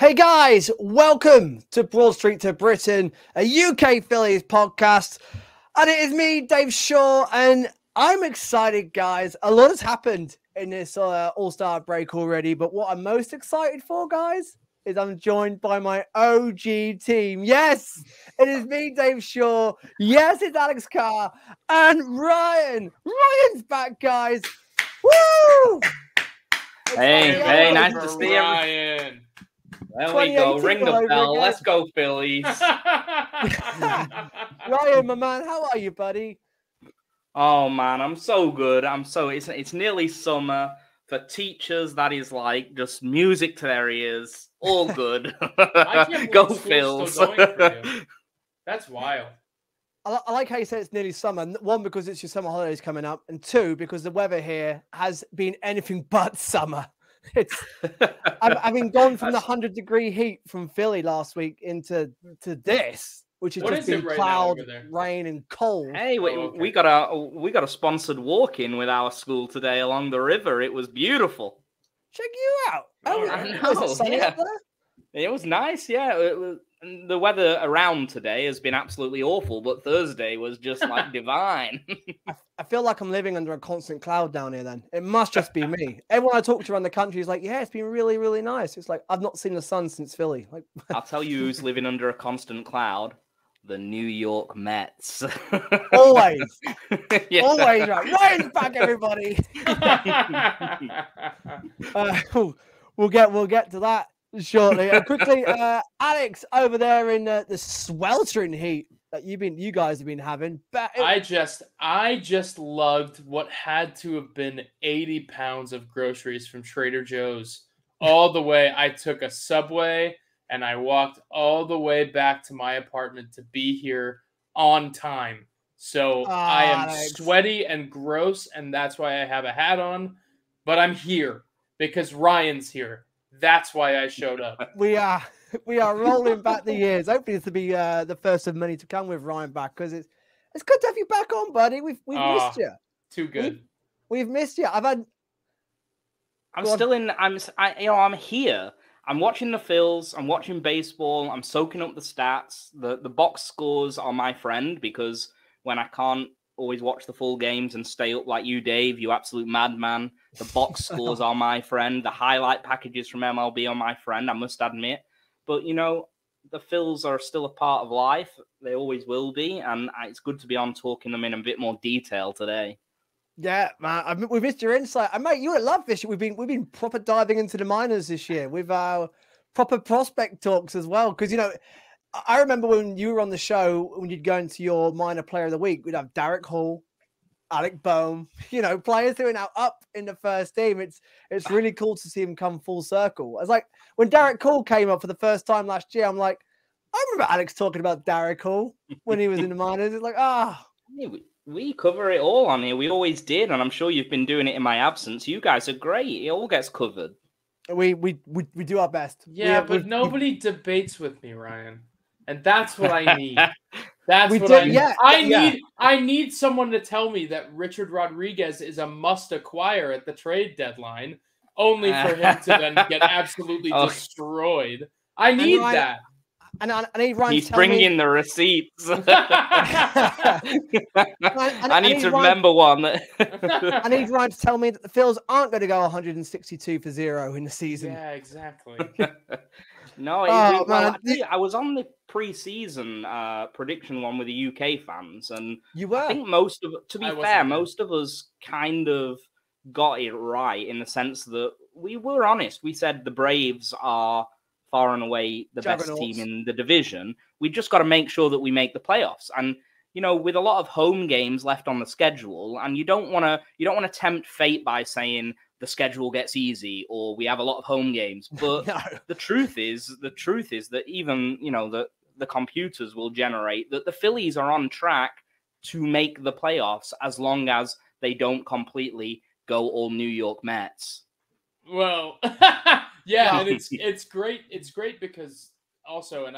Hey guys, welcome to Broad Street to Britain, a UK Phillies podcast. And it is me, Dave Shaw, and I'm excited, guys. A lot has happened in this All-Star break already, but what I'm most excited for, guys, is I'm joined by my OG team. Yes, it is me, Dave Shaw. Yes, it's Alex Carr and Ryan. Ryan's back, guys. Woo! Hey, nice to see you, Ryan. There we go. Ring the bell. Let's go, Phillies. Ryan, my man, how are you, buddy? Oh man, I'm so good. It's nearly summer. For teachers, that is like just music to their ears. All good. Go Phils. That's wild. I like how you say it's nearly summer. One, because it's your summer holidays coming up, and two, because the weather here has been anything but summer. I've been gone from the 100-degree heat from Philly last week into this, which has just been cloud, rain, and cold. Hey, we got a sponsored walk-in with our school today along the river. It was beautiful. Check you out. It was nice. Yeah, the weather around today has been absolutely awful, but Thursday was just like divine. I feel like I'm living under a constant cloud down here then. It must just be me. Everyone I talk to around the country is like, yeah, it's been really, really nice. It's like, I've not seen the sun since Philly. Like, I'll tell you who's living under a constant cloud. The New York Mets. Always. Yeah. Always right. Ryan's back, everybody. We'll get to that shortly. Quickly, Alex over there in the sweltering heat that you guys have been having. I just lugged what had to have been 80 pounds of groceries from Trader Joe's all the way. I took a subway and I walked all the way back to my apartment to be here on time. So I am sweaty and gross, and that's why I have a hat on. But I'm here because Ryan's here. That's why I showed up. We are rolling back the years. Hopefully, this will be the first of many to come with Ryan back, because it's good to have you back on, buddy. We've missed you. Too good. We've missed you. I'm here. I'm watching the Phils. I'm watching baseball. I'm soaking up the stats. The box scores are my friend, because when I can't always watch the full games and stay up like you, Dave, you absolute madman, the box scores are my friend. The highlight packages from MLB are my friend, I must admit. But, the Phils are still a part of life. They always will be. And it's good to be on talking them in a bit more detail today. Yeah, man, we missed your insight. Mate, you would love this. We've been proper diving into the minors this year with our proper prospect talks as well. Because, I remember when you were on the show, when you'd go into your minor player of the week, we'd have Derek Hall, Alec Boehm, players who are now up in the first team. It's really cool to see him come full circle. It's like when Derek Hall came up for the first time last year, I'm like, I remember Alex talking about Derek Hall when he was in the minors. It's like, we cover it all on here. We always did, and I'm sure you've been doing it in my absence. You guys are great. It all gets covered. We do our best. Yeah, but nobody debates with me, Ryan. And that's what I need. That's what I need. Yeah, I need someone to tell me that Richard Rodriguez is a must acquire at the trade deadline, only for him to then get absolutely destroyed. I need that. And I need Ryan. He's bringing the receipts. I need to remember one. I need Ryan to tell me that the Phils aren't going to go 162-0 in the season. Yeah, exactly. No, I was on the pre-season prediction one with the UK fans, and you were. I think to be fair, most of us kind of got it right in the sense that we were honest. We said the Braves are far and away the best team in the division. We just got to make sure that we make the playoffs. And with a lot of home games left on the schedule, and you don't want to tempt fate by saying the schedule gets easy or we have a lot of home games. But No. the truth is that even the computers will generate that the Phillies are on track to make the playoffs as long as they don't completely go all New York Mets. Well, yeah, and it's great. It's great because also, and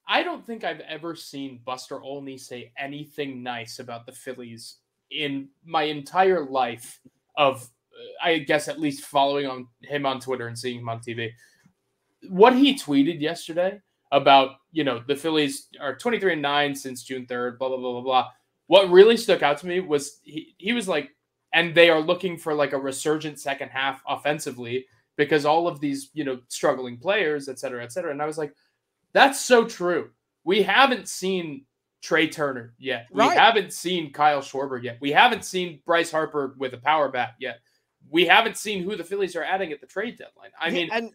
I don't think I've ever seen Buster Olney say anything nice about the Phillies in my entire life of, I guess, at least following him on Twitter and seeing him on TV. what he tweeted yesterday about, the Phillies are 23-9 since June 3rd, blah, blah, blah, blah, blah. What really stuck out to me was he was like, and they are looking for like a resurgent second half offensively because all of these, struggling players, et cetera, et cetera. And I was like, that's so true. We haven't seen Trey Turner yet. We haven't seen Kyle Schwarber yet. We haven't seen Bryce Harper with a power bat yet. We haven't seen who the Phillies are adding at the trade deadline. I mean, and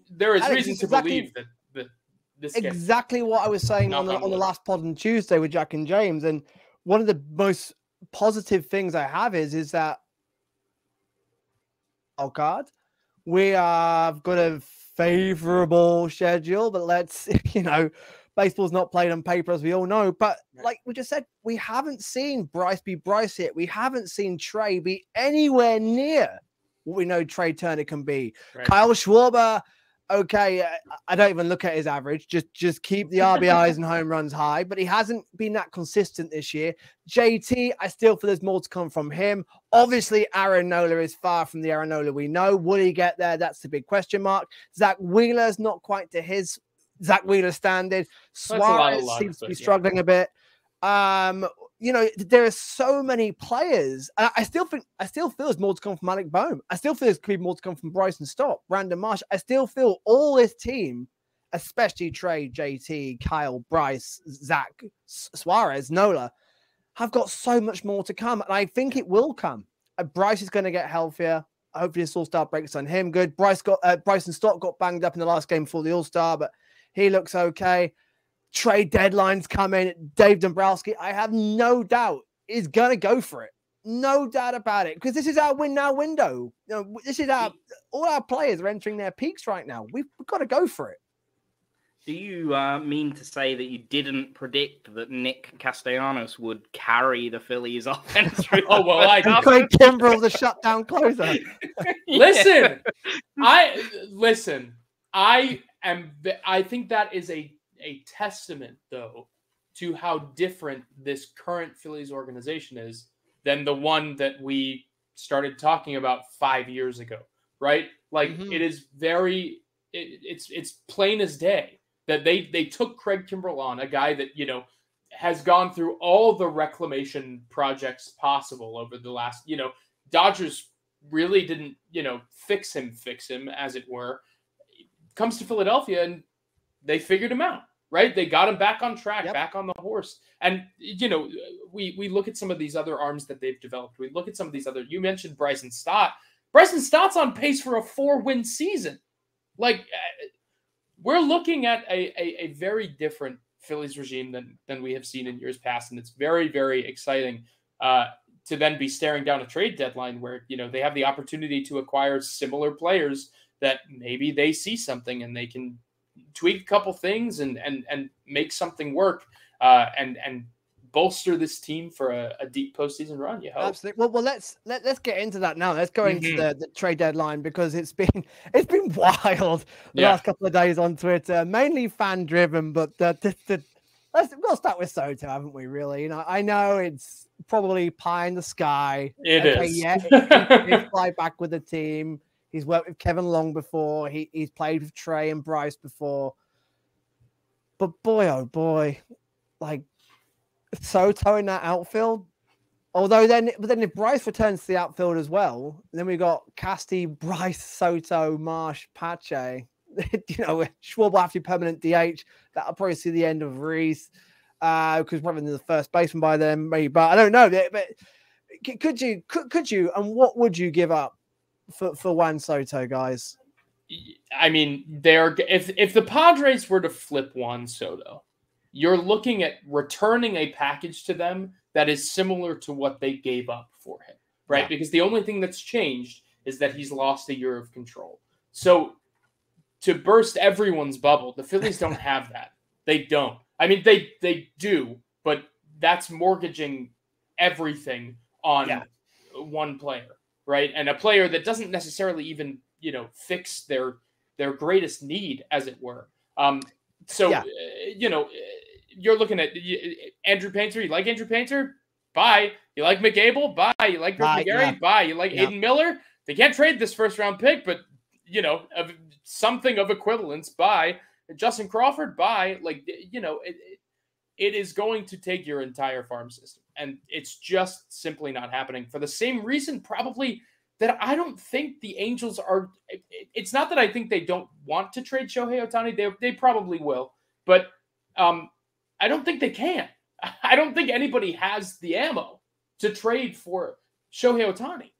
there is reason to believe that this exactly what I was saying on the last pod on Tuesday with Jack and James. And one of the most positive things I have is that we have got a favorable schedule, but let's, baseball's not played on paper, as we all know. But like we just said, we haven't seen Bryce be Bryce yet. We haven't seen Trey be anywhere near what we know Trey Turner can be. Right. Kyle Schwarber, okay, I don't even look at his average. Just keep the RBIs and home runs high, but he hasn't been that consistent this year. JT, I still feel there's more to come from him. Obviously, Aaron Nola is far from the Aaron Nola we know. Will he get there? That's the big question mark. Zach Wheeler's not quite to his Zach Wheeler standard. Suarez seems to be struggling a bit. There are so many players. And I still feel there's more to come from Alec Boehm. I still feel there's could be more to come from Bryson Stott, Brandon Marsh. I still feel all this team, especially Trey, JT, Kyle, Bryce, Zach, Suarez, Nola, have got so much more to come. And I think it will come. Bryce is going to get healthier. Hopefully this All-Star breaks on him. Good. Bryson Stott got banged up in the last game before the All-Star, but he looks okay. Trade deadlines coming. Dave Dombrowski, I have no doubt, is going to go for it. No doubt about it. Because this is our win now window. This is all our players are entering their peaks right now. We've got to go for it. Do you mean to say that you didn't predict that Nick Castellanos would carry the Phillies offense? Oh, well, I did. Craig Kimbrell, the shutdown closer. Listen, I think that is a testament, though, to how different this current Phillies organization is than the one that we started talking about 5 years ago, right? Like, it is it's plain as day that they took Craig Kimbrell on, a guy that, has gone through all the reclamation projects possible over the last, Dodgers really didn't, fix him, as it were. Comes to Philadelphia and they figured him out, right? They got him back on track, back on the horse. And, we look at some of these other arms that they've developed. We look at some of these other, you mentioned Bryson Stott. Bryson Stott's on pace for a 4-win season. Like, we're looking at a very different Phillies regime than we have seen in years past. And it's very, very exciting to then be staring down a trade deadline where, they have the opportunity to acquire similar players that maybe they see something and they can tweak a couple things and make something work and bolster this team for a deep postseason run. You hope. Absolutely. Well, let's get into that now. Let's go into the trade deadline because it's been wild the last couple of days on Twitter, mainly fan driven. But we'll start with Soto, haven't we? Really, I know it's probably pie in the sky. It is. Yeah, he fly back with the team. He's worked with Kevin Long before. He's played with Trey and Bryce before. But boy, oh boy, like Soto in that outfield. Although then if Bryce returns to the outfield as well, then we got Casty, Bryce, Soto, Marsh, Pache. Schwarber will have to be permanent DH. That'll probably see the end of Reese because probably the first baseman by then, maybe. But I don't know. But could you, and what would you give up for Juan Soto, guys? I mean, if the Padres were to flip Juan Soto, you're looking at returning a package to them that is similar to what they gave up for him, right? Yeah. Because the only thing that's changed is that he's lost a year of control. So to burst everyone's bubble, the Phillies don't have that. They don't. I mean, they do, but that's mortgaging everything on one player, right? And a player that doesn't necessarily even, fix their greatest need, as it were. You're looking at Andrew Painter. You like Andrew Painter? Bye. You like McAble? Bye. You like Kingery? Bye. You like Aiden Miller? They can't trade this first-round pick, but, of something of equivalence by Justin Crawford, by it is going to take your entire farm system. And it's just simply not happening for the same reason, probably, that I don't think the Angels are. It's not that I think they don't want to trade Shohei Ohtani. They probably will. But I don't think they can. I don't think anybody has the ammo to trade for Shohei Ohtani.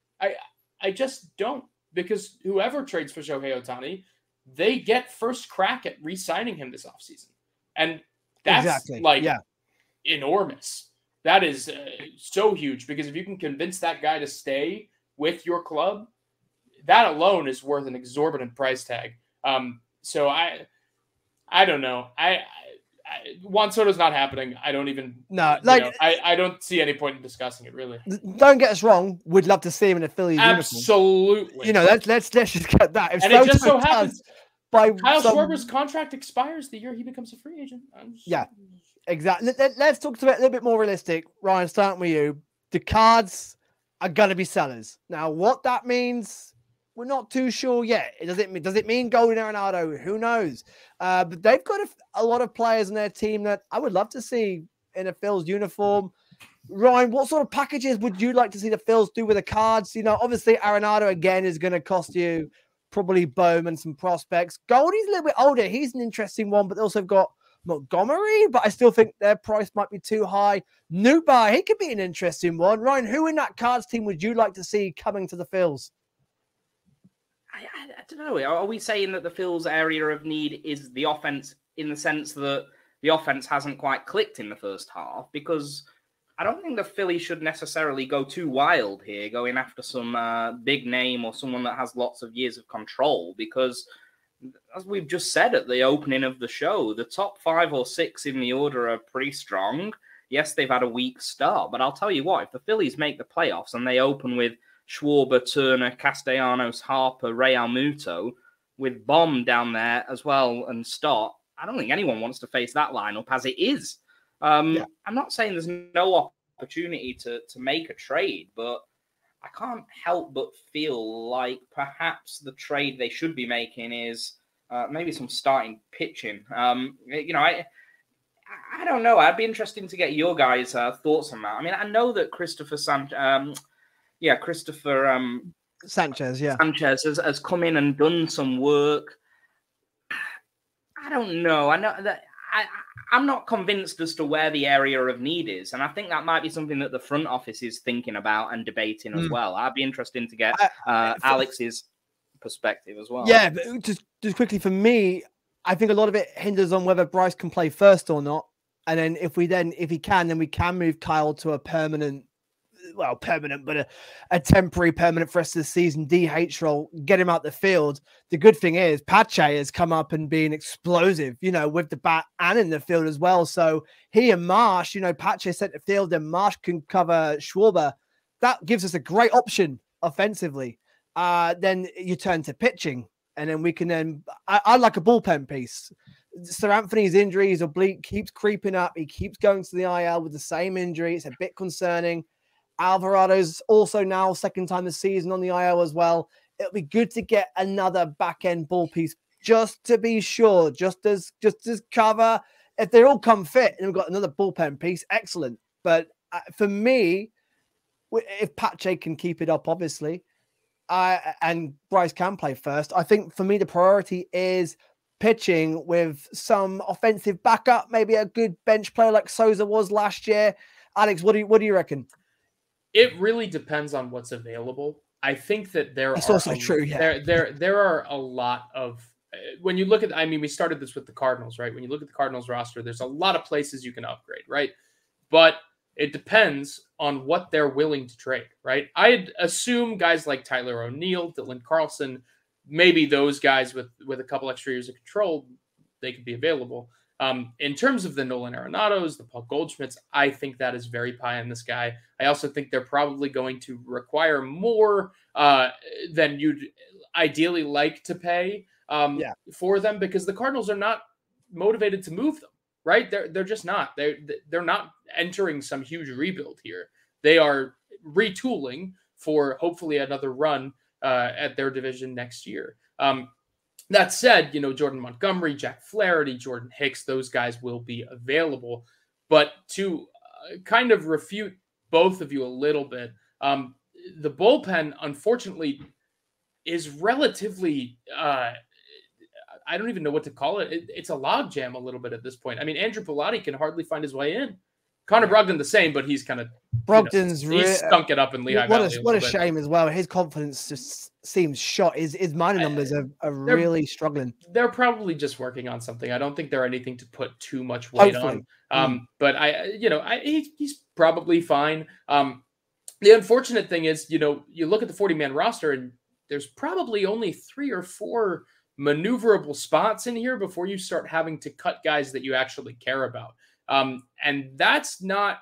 I just don't. Because whoever trades for Shohei Ohtani, they get first crack at re-signing him this offseason. And that's enormous. That is so huge, because if you can convince that guy to stay with your club, that alone is worth an exorbitant price tag. So I don't know. Juan Soto's not happening. I don't even. No, I don't see any point in discussing it, really. Don't get us wrong. We'd love to see him in a Phillies uniform. Absolutely. Let's just get that. If it just so happens, Kyle Schwarber's contract expires the year he becomes a free agent. Yeah, exactly. Let's talk to it a little bit more realistic. Ryan, starting with you. The Cards are going to be sellers. Now, what that means, we're not too sure yet. Does it mean Golden Arenado? Who knows? But they've got a lot of players in their team that I would love to see in a Phil's uniform. Ryan, what sort of packages would you like to see the Phils do with the Cards? Obviously Arenado again is going to cost you probably Bowman, some prospects. Goldie's a little bit older. He's an interesting one, but they also got Montgomery, but I still think their price might be too high. Nubar, he could be an interesting one. Ryan, who in that Cards team would you like to see coming to the Phils? I don't know. Are we saying that the Phil's area of need is the offense, in the sense that the offense hasn't quite clicked in the first half? Because I don't think the Phillies should necessarily go too wild here, going after some big name or someone that has lots of years of control. Because, as we've just said at the opening of the show, the top 5 or 6 in the order are pretty strong. Yes, they've had a weak start, but I'll tell you what, if the Phillies make the playoffs and they open with Schwarber, Turner, Castellanos, Harper, Ray Almuto, with Bomb down there as well and Stott, I don't think anyone wants to face that lineup as it is. I'm not saying there's no opportunity to make a trade, but I can't help but feel like perhaps the trade they should be making is maybe some starting pitching. I don't know. I'd be interested to get your guys' thoughts on that. I mean, I know that Christopher Sanchez, Sanchez has come in and done some work. I don't know. I know that I'm not convinced as to where the area of need is, and I think that might be something that the front office is thinking about and debating as well. I'd be interested to get Alex's perspective as well. Yeah, but just quickly for me, I think a lot of it hinders on whether Bryce can play first or not, and then if he can, then we can move Kyle to a permanent, but a temporary permanent for the rest of the season DH role, get him out the field. The good thing is Pache has come up and been explosive, with the bat and in the field as well. So he and Marsh, Pache center field and Marsh can cover Schwarber. That gives us a great option offensively. Then you turn to pitching, and then we can I like a bullpen piece. Sir Anthony's injury, his oblique keeps creeping up. He keeps going to the IL with the same injury. It's a bit concerning. Alvarado's also now second time this season on the IL as well. It'll be good to get another back-end ball piece just to be sure, just as cover. If they all come fit and we've got another bullpen piece, excellent. But for me, if Pache can keep it up, obviously, and Bryce can play first, I think for me the priority is pitching with some offensive backup, maybe a good bench player like Souza was last year. Alex, what do you reckon? It really depends on what's available. I think that That's also true. Yeah. There are a lot of, when you look at, we started this with the Cardinals, right? When you look at the Cardinals roster, there's a lot of places you can upgrade, right? But it depends on what they're willing to trade, right? I'd assume guys like Tyler O'Neill, Dylan Carlson, maybe those guys with a couple extra years of control, they could be available. In terms of the Nolan Arenados, the Paul Goldschmidts, I think that is very pie in the sky. I also think they're probably going to require more than you'd ideally like to pay for them, because the Cardinals are not motivated to move them, right? They're just not. They're not entering some huge rebuild here. They are retooling for hopefully another run at their division next year. That said, Jordan Montgomery, Jack Flaherty, Jordan Hicks, those guys will be available. But to kind of refute both of you a little bit, the bullpen, unfortunately, is relatively, I don't even know what to call it. It's a logjam a little bit at this point. I mean, Andrew Pilati can hardly find his way in. Connor Brogdon the same, but he's kind of he's stunk it up in Lehigh Valley. What a shame as well. His confidence just seems shot. His minor numbers are really struggling. They're probably just working on something. I don't think they're anything to put too much weight on. But he's probably fine. The unfortunate thing is, you look at the 40-man roster and there's probably only 3 or 4 maneuverable spots in here before you start having to cut guys that you actually care about. And that's not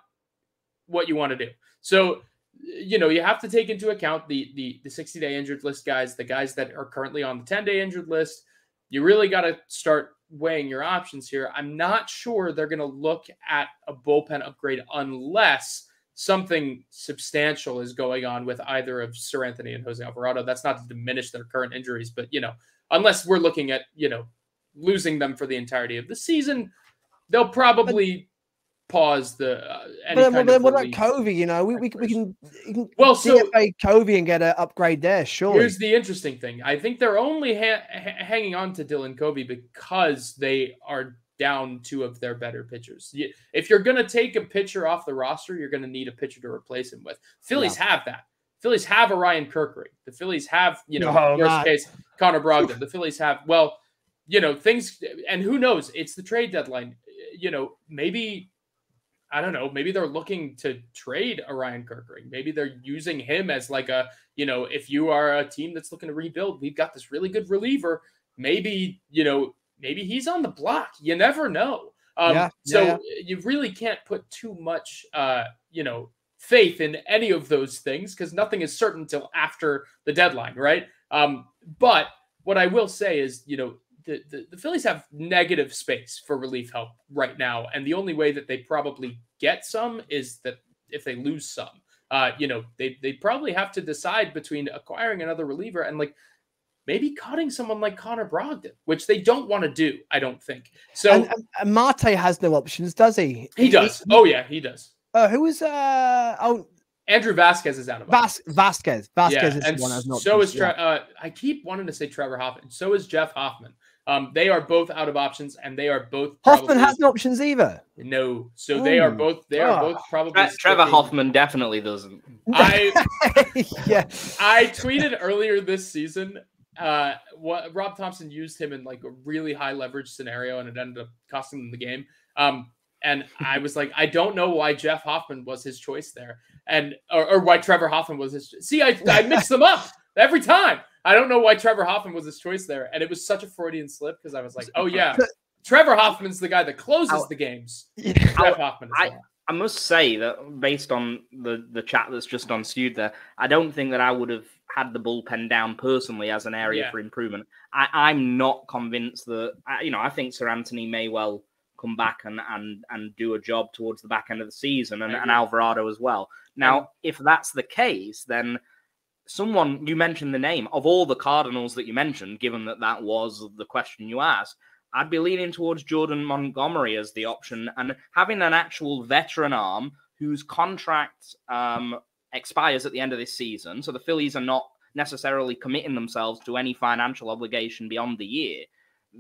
what you want to do. So, you have to take into account the 60-day injured list guys, the guys that are currently on the 10-day injured list. You really got to start weighing your options here. I'm not sure they're going to look at a bullpen upgrade unless something substantial is going on with either of Sir Anthony and Jose Alvarado. That's not to diminish their current injuries, but, unless we're looking at, losing them for the entirety of the season, they'll probably pause the. What about Covey? We can DFA Covey and get an upgrade there. Sure. Here's the interesting thing. I think they're only hanging on to Dylan Covey because they are down 2 of their better pitchers. If you're going to take a pitcher off the roster, you're going to need a pitcher to replace him with. Phillies have that. Phillies have a Ryan Kirkry. The Phillies have, worst case, Connor Brogdon. The Phillies have, things, and who knows? It's the trade deadline. Maybe, I don't know, maybe they're looking to trade a Ryan Kirkry. Maybe they're using him as like a, if you are a team that's looking to rebuild, we've got this really good reliever. Maybe, maybe he's on the block. You never know. You really can't put too much, faith in any of those things because nothing is certain until after the deadline, right? But what I will say is, the Phillies have negative space for relief help right now. And the only way that they probably get some is that if they lose some, they probably have to decide between acquiring another reliever and maybe cutting someone like Connor Brogdon, which they don't want to do, I don't think. So and Marte has no options, does he? He does. He does. Who is Andrew Vasquez is out of Vasquez is and the one that's not. So is I keep wanting to say Trevor Hoffman. So is Jeff Hoffman. They are both out of options, and they are both. Hoffman has no options either. No, so they are both. They are both probably. Trevor Hoffman definitely doesn't. I tweeted earlier this season. What Rob Thompson used him in a really high leverage scenario, and it ended up costing them the game. And I was like, I don't know why Jeff Hoffman was his choice there, or why Trevor Hoffman was his. See, I mix them up every time. I don't know why Trevor Hoffman was his choice there, and it was such a Freudian slip because I was like, oh yeah, Trevor Hoffman's the guy that closes the games. Jeff Hoffman. I must say that based on the chat that's just ensued there, I don't think that I would have had the bullpen down personally as an area for improvement. I'm not convinced that I think Sir Anthony may well come back and do a job towards the back end of the season, and Alvarado as well. Now, if that's the case, then someone, you mentioned the name of all the Cardinals that you mentioned, given that was the question you asked, I'd be leaning towards Jordan Montgomery as the option, and having an actual veteran arm whose contract expires at the end of this season, so the Phillies are not necessarily committing themselves to any financial obligation beyond the year.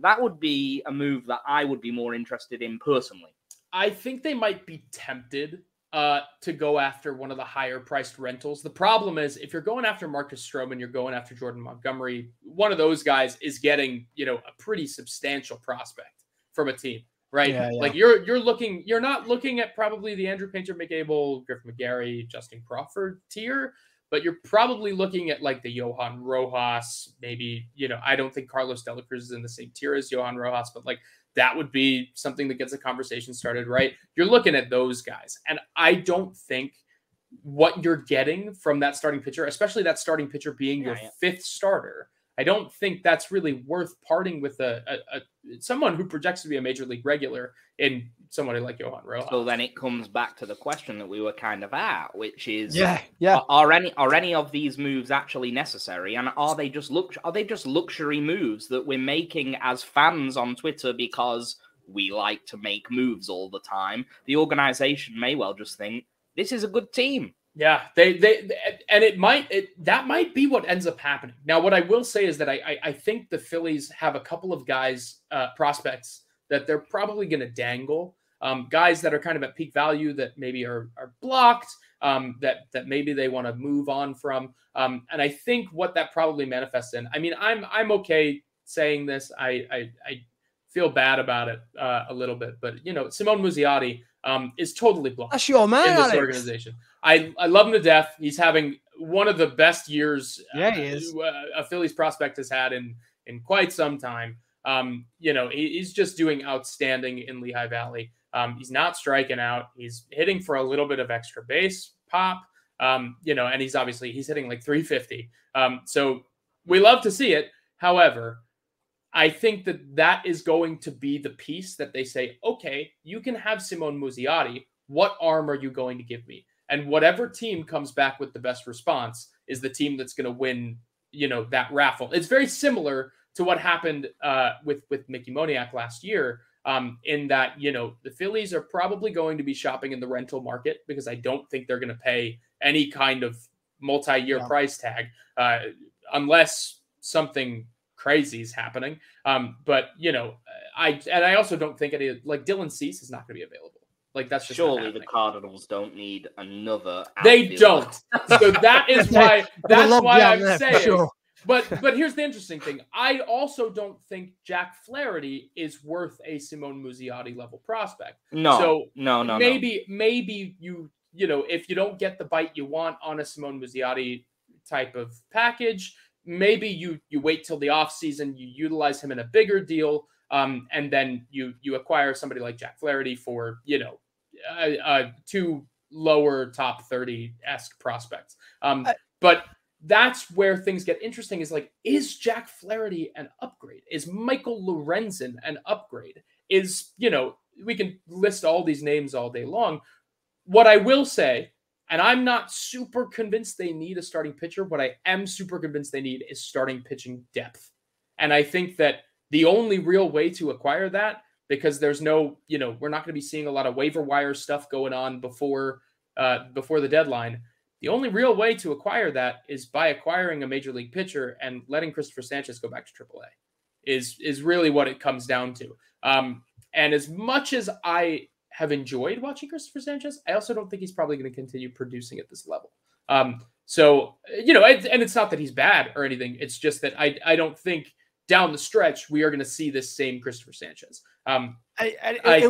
That would be a move that I would be more interested in personally. I think they might be tempted to go after one of the higher priced rentals. The problem is if you're going after Marcus Stroman, you're going after Jordan Montgomery. One of those guys is getting, a pretty substantial prospect from a team, right? Yeah. Like you're not looking at probably the Andrew Painter McAble, Griff McGarry, Justin Crawford tier, but you're probably looking at the Johan Rojas, maybe, I don't think Carlos De La Cruz is in the same tier as Johan Rojas, but that would be something that gets a conversation started, right? You're looking at those guys. And I don't think what you're getting from that starting pitcher, especially that starting pitcher being your fifth starter, I don't think that's really worth parting with someone who projects to be a major league regular in somebody like Johan Rojas. So then it comes back to the question that we were kind of at, which is, yeah. Are any of these moves actually necessary, and are they just luxury moves that we're making as fans on Twitter because we like to make moves all the time? The organization may well just think this is a good team. Yeah, that might be what ends up happening. Now, what I will say is that I think the Phillies have a couple of guys, prospects that they're probably going to dangle, guys that are kind of at peak value that maybe are blocked, that maybe they want to move on from. And I think what that probably manifests in. I mean, I'm okay saying this. I feel bad about it a little bit, but Simone Muzziotti is totally blocked. That's your man, in this Alex. organization. I love him to death. He's having one of the best years he is. A Phillies prospect has had in quite some time. He's just doing outstanding in Lehigh Valley. He's not striking out. He's hitting for a little bit of extra base pop. And he's hitting like 350. So we love to see it. However, I think that is going to be the piece that they say, okay, you can have Simone Muzziotti. What arm are you going to give me? And whatever team comes back with the best response is the team that's going to win, that raffle. It's very similar to what happened with Mickey Moniak last year, in that, the Phillies are probably going to be shopping in the rental market because I don't think they're going to pay any kind of multi-year price tag unless something crazy is happening. But I also don't think Dylan Cease is not going to be available. Like, that's just surely the Cardinals don't need another. They don't. So that is why. That's why I'm saying. Sure. But here's the interesting thing. I also don't think Jack Flaherty is worth a Simone Muzziotti level prospect. No. So no. Maybe you if you don't get the bite you want on a Simone Muzziotti type of package, maybe you wait till the offseason, you utilize him in a bigger deal. And then you acquire somebody like Jack Flaherty for, two lower top 30-esque prospects. But that's where things get interesting is Jack Flaherty an upgrade? Is Michael Lorenzen an upgrade? We can list all these names all day long. What I will say, and I'm not super convinced they need a starting pitcher. What I am super convinced they need is starting pitching depth. And I think that the only real way to acquire that, because there's no, we're not going to be seeing a lot of waiver wire stuff going on before the deadline. The only real way to acquire that is by acquiring a major league pitcher and letting Christopher Sanchez go back to AAA. Is really what it comes down to. And as much as I have enjoyed watching Christopher Sanchez, I also don't think he's probably going to continue producing at this level. So and it's not that he's bad or anything. It's just that I don't think down the stretch we are going to see this same Christopher Sanchez. I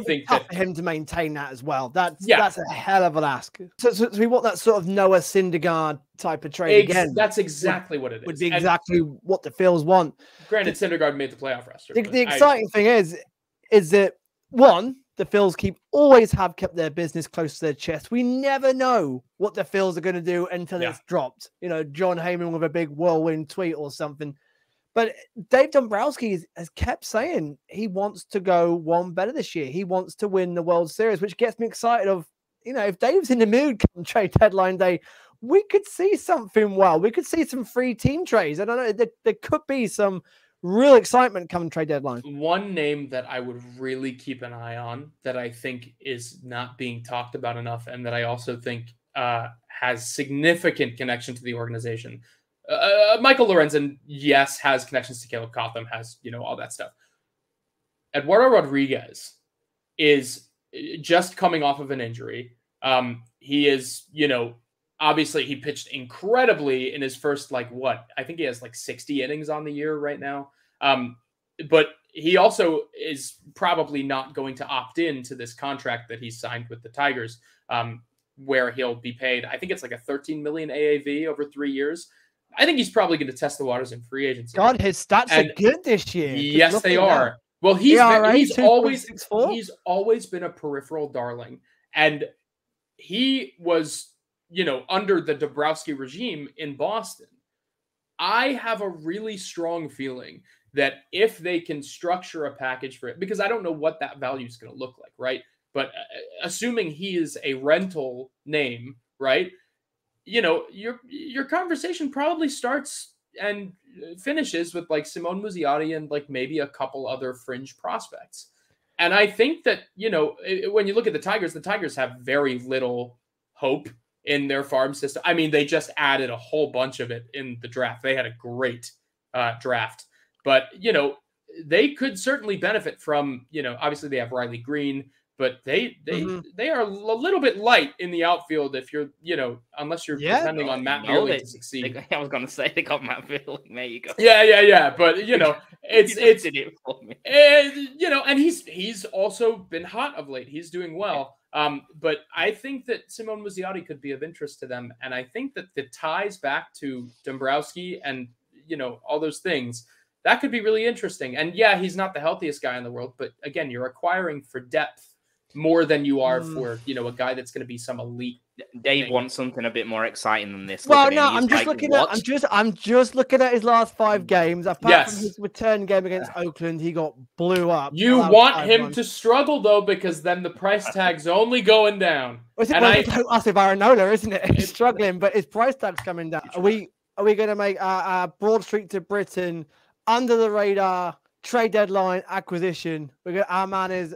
think tough for him to maintain that as well. That's a hell of an ask. So we want that sort of Noah Syndergaard type of trade again. That's exactly what it is. Would be exactly what the Phils want. Granted, Syndergaard made the playoff roster. The exciting thing is that one, the Phils always have kept their business close to their chest. We never know what the Phils are going to do until it's dropped. John Heyman with a big whirlwind tweet or something. But Dave Dombrowski has kept saying he wants to go one better this year. He wants to win the World Series, which gets me excited if Dave's in the mood come trade deadline day, we could see something we could see some free team trades. I don't know. There could be some real excitement coming trade deadline. One name that I would really keep an eye on that I think is not being talked about enough and that I also think has significant connection to the organization. Michael Lorenzen, yes, has connections to Caleb Cotham, has, all that stuff. Eduardo Rodriguez is just coming off of an injury. He is, obviously he pitched incredibly in his first, I think he has 60 innings on the year right now. But he also is probably not going to opt in to this contract that he signed with the Tigers, where he'll be paid, I think it's a $13 million AAV over 3 years. I think he's probably going to test the waters in free agency. God, his stats are good this year. Yes, they are. Well, he's always been a peripheral darling, and he was, under the Dombrowski regime in Boston. I have a really strong feeling that if they can structure a package for it, because I don't know what that value is going to look like, right? But assuming he is a rental name, right? Your conversation probably starts and finishes with like Simone Muzziotti and like maybe a couple other fringe prospects. And I think that, when you look at the Tigers have very little hope in their farm system. I mean, they just added a whole bunch of it in the draft. They had a great draft. But, they could certainly benefit from, obviously they have Riley Green, but they are a little bit light in the outfield if you're, unless you're depending on Matt Beerley to succeed. I was going to say they got Matt Beerley. There you go. Yeah. But, it's did it for me. And he's also been hot of late. He's doing well. But I think that Simone Muzziotti could be of interest to them. And I think that the ties back to Dombrowski and, all those things, that could be really interesting. And yeah, he's not the healthiest guy in the world, but again, you're acquiring for depth more than you are for, a guy that's going to be some elite. Dave wants something a bit more exciting than this. Well, no, I'm just looking at his last 5 games. Apart from his return game against Oakland, he got blew up. You want him to struggle though, because then the price tag's only going down. It's us with Aranola, isn't it? He's struggling, but his price tag's coming down. Are we going to make a Broad Street to Britain under the radar trade deadline acquisition? Our man is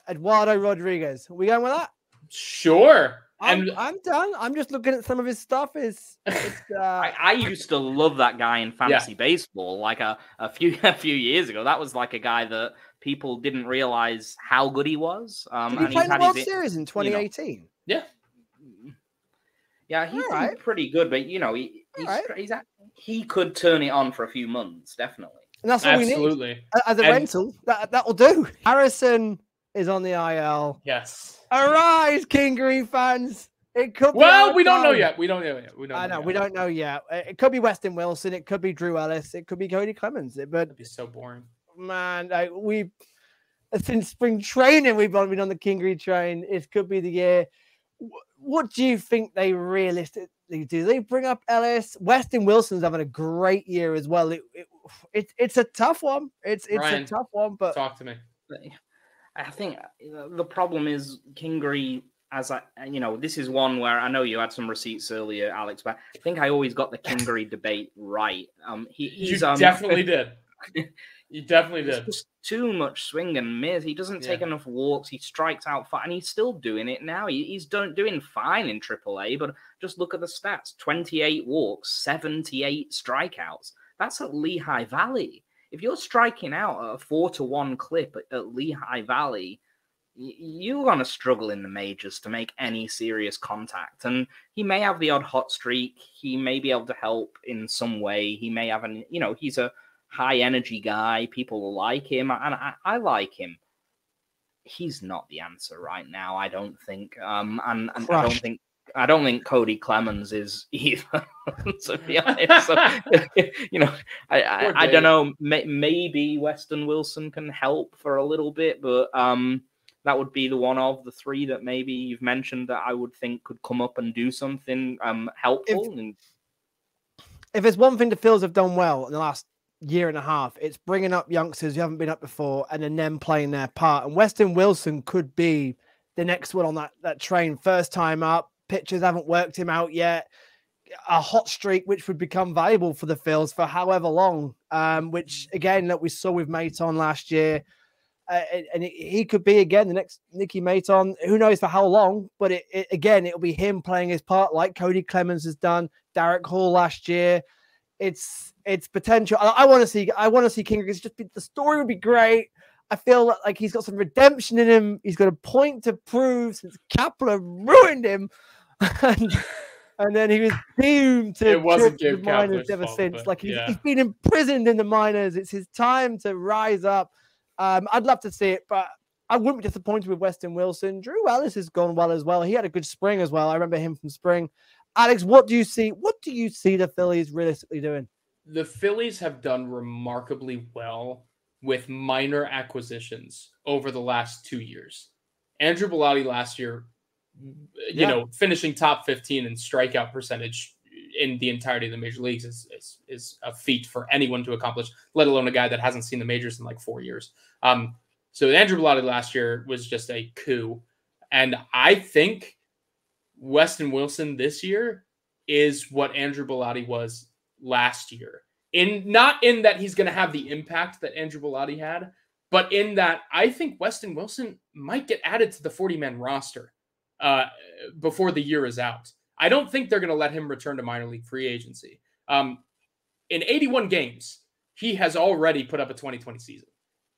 Eduardo Rodriguez. Are we going with that? Sure. I'm done. I'm just looking at some of his stuff. I used to love that guy in fantasy baseball. Like a few years ago, that was like a guy that people didn't realize how good he was. Did he play in the World Series in 2018? Yeah. Yeah, he's pretty good, but he could turn it on for a few months, definitely. And that's all we need. As a rental, that will do. Harrison is on the IL. Yes. Arise, Kingery fans. It could be. Well, we don't know yet. We don't know yet. It could be Weston Wilson. It could be Drew Ellis. It could be Cody Clemens. But it'd be so boring. Man, since spring training, we've been on the Kingery train. It could be the year. What do you think they realistically do? They bring up Ellis. Weston Wilson's having a great year as well. It's a tough one. It's Ryan, a tough one. But talk to me. I think the problem is Kingery. This is one where I know you had some receipts earlier, Alex, but I think I always got the Kingery debate right. You definitely did. You definitely did. Just too much swing and miss. He doesn't take enough walks. He strikes out fine, and he's still doing it now. He's doing fine in AAA, but just look at the stats: 28 walks, 78 strikeouts. That's at Lehigh Valley. If you're striking out at a 4-1 clip at Lehigh Valley, you're going to struggle in the majors to make any serious contact. And he may have the odd hot streak. He may be able to help in some way. He may have he's a high energy guy. People like him, and I like him. He's not the answer right now, I don't think. And I don't think Cody Clemens is either. To be honest, I don't know. Maybe Weston Wilson can help for a little bit, but that would be the one of the 3 that maybe you've mentioned that I would think could come up and do something helpful. If there's one thing the Phils have done well in the last year and a half, it's bringing up youngsters who haven't been up before and then them playing their part. And Weston Wilson could be the next one on that train. First time up, pitchers haven't worked him out yet. A hot streak, which would become valuable for the Phils for however long, which again, that we saw with Maton last year. And he could be again the next Nicky Maton. Who knows for how long? But it'll be him playing his part like Cody Clemens has done. Derek Hall last year. It's potential. I want to see Kingery. The story would be great. I feel like he's got some redemption in him. He's got a point to prove since Kapler ruined him, and then he was doomed to the minors ever since. He's been imprisoned in the minors. It's his time to rise up. I'd love to see it, but I wouldn't be disappointed with Weston Wilson. Drew Ellis has gone well as well. He had a good spring as well. I remember him from spring. Alex, what do you see? What do you see the Phillies realistically doing? The Phillies have done remarkably well with minor acquisitions over the last 2 years. Andrew Bellotti last year, finishing top 15 in strikeout percentage in the entirety of the major leagues is a feat for anyone to accomplish, let alone a guy that hasn't seen the majors in like 4 years. So Andrew Bellotti last year was just a coup. And I think Weston Wilson this year is what Andrew Bellotti was last year. Not in that he's going to have the impact that Andrew Bellotti had, but in that I think Weston Wilson might get added to the 40-man roster before the year is out. I don't think they're going to let him return to minor league free agency. In 81 games, he has already put up a 2020 season.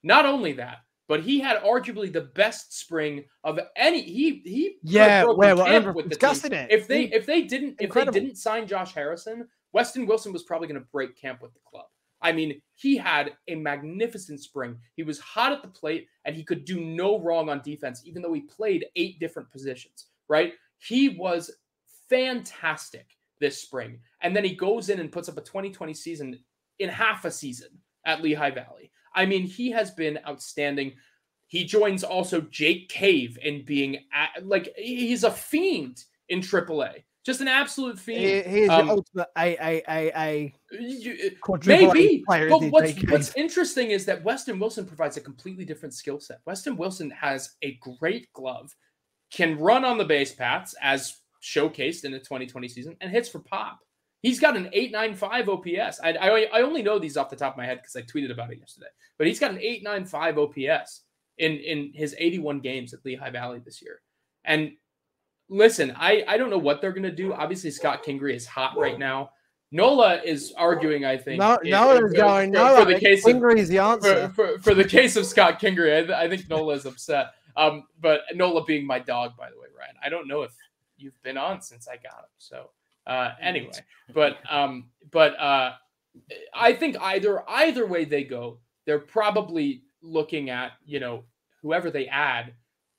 Not only that, but he had arguably the best spring of any. He with discussing it. If they didn't sign Josh Harrison, Weston Wilson was probably going to break camp with the club. I mean, he had a magnificent spring. He was hot at the plate, and he could do no wrong on defense, even though he played 8 different positions. Right? He was fantastic this spring, and then he goes in and puts up a 2020 season in half a season at Lehigh Valley. I mean, he has been outstanding. He joins also Jake Cave in being he's a fiend in AAA, just an absolute fiend. He is the ultimate A maybe. player. But what's interesting is that Weston Wilson provides a completely different skill set. Weston Wilson has a great glove, can run on the base paths as showcased in the 2020 season, and hits for pop. He's got an 895 OPS. I only know these off the top of my head because I tweeted about it yesterday. But he's got an 895 OPS in his 81 games at Lehigh Valley this year. And listen, I don't know what they're going to do. Obviously, Scott Kingery is hot right now. Nola is arguing, I think. Nola's going. For the case of Kingery's the answer. For the case of Scott Kingery, I think Nola is upset. But Nola being my dog, by the way, Ryan. I don't know if you've been on since I got him. So anyway, but I think either way they go, they're probably looking at, whoever they add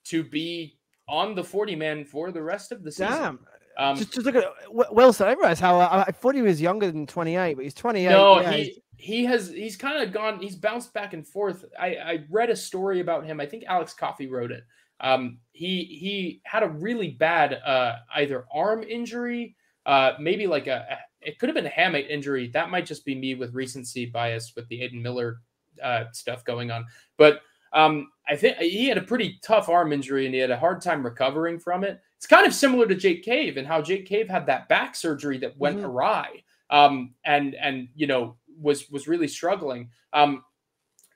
to be on the 40-man for the rest of the season. Damn. Just look at Wilson. I realize how I thought he was younger than 28, but he's 28. No, he's kind of gone. He's bounced back and forth. I read a story about him. I think Alex Coffey wrote it. He had a really bad either arm injury, maybe like it could have been a hamate injury. That might just be me with recency bias with the Aiden Miller stuff going on. But I think he had a pretty tough arm injury and he had a hard time recovering from it. It's kind of similar to Jake Cave and how Jake Cave had that back surgery that went awry and was really struggling.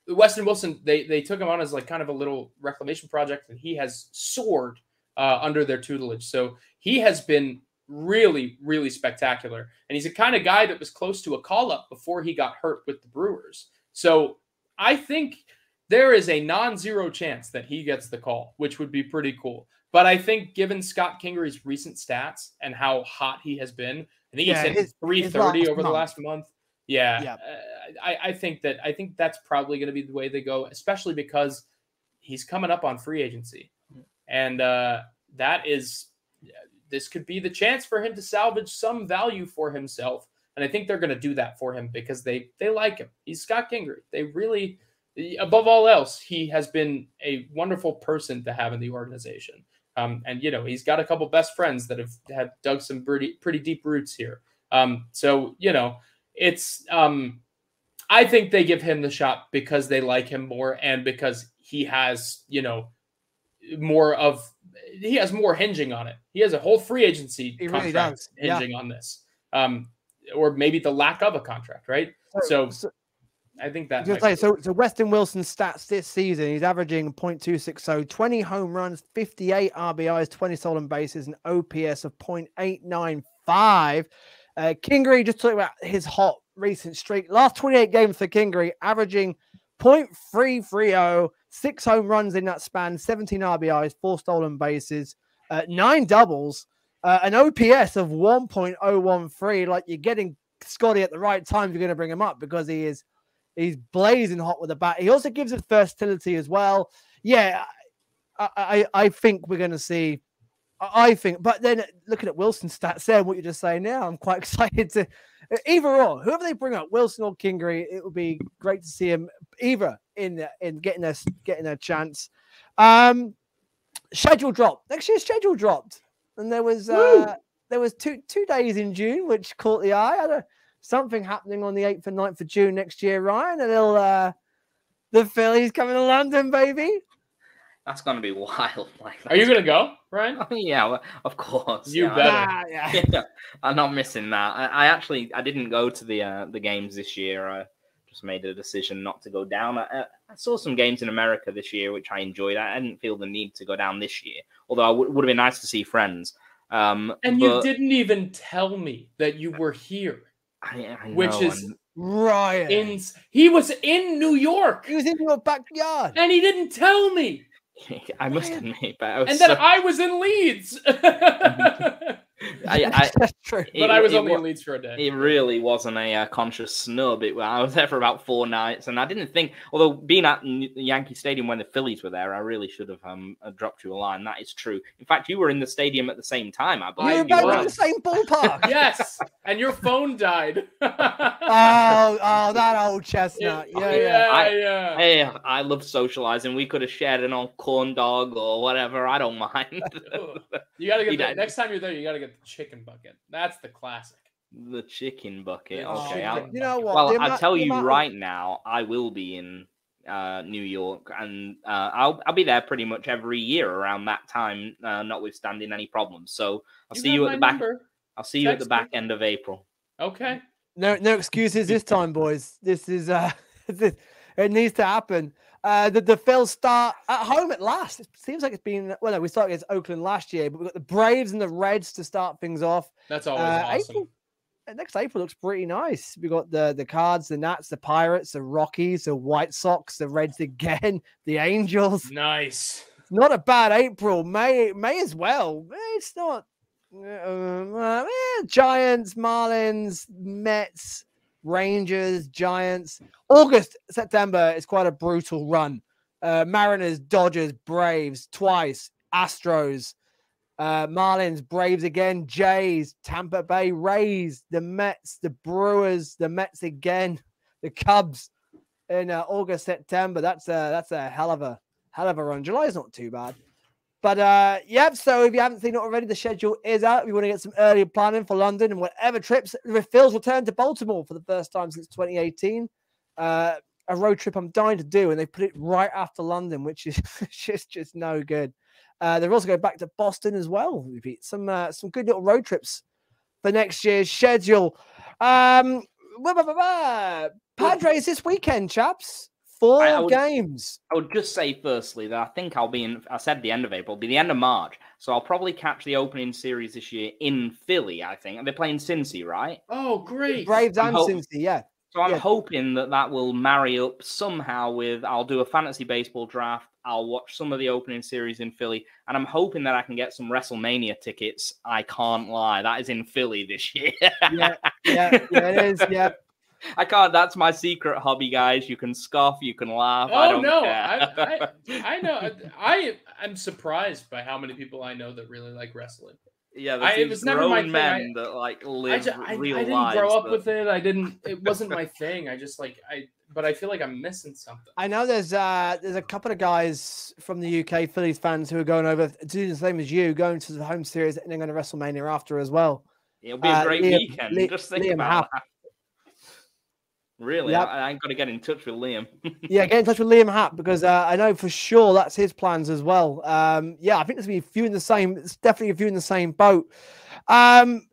Weston Wilson, they took him on as like kind of a little reclamation project, and he has soared under their tutelage. So he has been really, really spectacular. And he's the kind of guy that was close to a call-up before he got hurt with the Brewers. So I think there is a non-zero chance that he gets the call, which would be pretty cool. But I think given Scott Kingery's recent stats and how hot he has been, I think he's hit 330 over the last month. Yeah. I think that's probably going to be the way they go, especially because he's coming up on free agency. And this could be the chance for him to salvage some value for himself. And I think they're going to do that for him because they like him. He's Scott Kingery. They really, above all else, he has been a wonderful person to have in the organization. And he's got a couple best friends that have dug some pretty deep roots here. It's I think they give him the shot because they like him more and because he has, he has more hinging on it. He has a whole free agency contract hinging on this. Or maybe the lack of a contract, right? So I think that so Weston Wilson's stats this season, he's averaging 0.26, so 20 home runs, 58 RBIs, 20 stolen bases, an OPS of 0.895. Kingery, just talking about his hot recent streak. Last 28 games for Kingery, averaging 0.330, 6 home runs in that span, 17 RBIs, 4 stolen bases, 9 doubles, an OPS of 1.013. Like, you're getting Scotty at the right time. You're going to bring him up because he's blazing hot with the bat. He also gives it versatility as well. Yeah, I think we're going to see. But then looking at Wilson's stats there, what you're just saying now, I'm quite excited to either or, whoever they bring up, Wilson or Kingery, it would be great to see him either in getting a chance. Schedule drop. Next year's schedule dropped, and there was there was two days in June which caught the eye. I had something happening on the 8th and 9th of June next year, Ryan. A little the Phillies coming to London, baby. That's gonna be wild. Like, Are you gonna go, Ryan? Yeah, well, of course. You better. Yeah. I'm not missing that. I didn't go to the games this year. I just made a decision not to go down. I saw some games in America this year, which I enjoyed. I didn't feel the need to go down this year, although it would have been nice to see friends. You didn't even tell me that you were here. I know, which is Ryan. He was in New York. He was in your backyard. And he didn't tell me. I must admit, but I was in Leeds. That's true. But I was only in Leeds for a day. It really wasn't a conscious snub. I was there for about 4 nights, and I didn't think, although being at Yankee Stadium when the Phillies were there, I really should have dropped you a line. That is true. In fact, you were in the stadium at the same time, I believe. You were both in the same ballpark. Yes, and your phone died. oh, that old chestnut. Yeah. Hey, I love socializing. We could have shared an old corn dog or whatever. I don't mind. You gotta get next time you're there. You gotta get the chicken bucket. That's the classic. The chicken bucket. Oh, Okay. You know what? Well, I'll tell you right now, I will be in New York, and I'll be there pretty much every year around that time, notwithstanding any problems. So I'll see you at the back. I'll see you at the back end of April. Okay. No excuses this time, boys. This is it needs to happen. The Phils start at home at last. It seems like it's been we started against Oakland last year, but we've got the Braves and the Reds to start things off. That's always awesome. Next April looks pretty nice. We've got the Cards, the Nats, the Pirates, the Rockies, the White Sox, the Reds again, the Angels. Nice. Not a bad April. May as well. It's not. Giants, Marlins, Mets, Rangers, Giants. August, September is quite a brutal run. Mariners, Dodgers, Braves twice, Astros, Marlins, Braves again, Jays, Tampa Bay Rays, the Mets, the Brewers, the Mets again, the Cubs in August, September. That's a hell of a run. July's not too bad. But, so if you haven't seen it already, the schedule is out. If you want to get some early planning for London and whatever trips, the Phils return to Baltimore for the first time since 2018. A road trip I'm dying to do, and they put it right after London, which is just no good. They're also going back to Boston as well. Some good little road trips for next year's schedule. Padres this weekend, chaps. 4 games. I would just say firstly that I think I'll be I said the end of April, the end of March. So I'll probably catch the opening series this year in Philly, I think. And they're playing Cincy, right? Oh, great. Braves and Cincy, yeah. So I'm hoping that will marry up somehow with, I'll do a fantasy baseball draft. I'll watch some of the opening series in Philly. And I'm hoping that I can get some WrestleMania tickets. I can't lie. That is in Philly this year. yeah, it is, yeah. I can't. That's my secret hobby, guys. You can scoff, you can laugh. Oh, I don't no. care. I know. I'm surprised by how many people I know that really like wrestling. Yeah, it was never my thing. Men that like live real lives. I didn't grow up with it. It wasn't my thing. But I feel like I'm missing something. I know there's a couple of guys from the UK, Phillies fans, who are going over to do the same as you, going to the home series and then going to WrestleMania after as well. It'll be a great weekend. Just think about that. Really? Yep. I got to get in touch with Liam. Yeah, get in touch with Liam Happ, because I know for sure that's his plans as well. I think there's going to be a few in the same. It's definitely a few in the same boat. Padres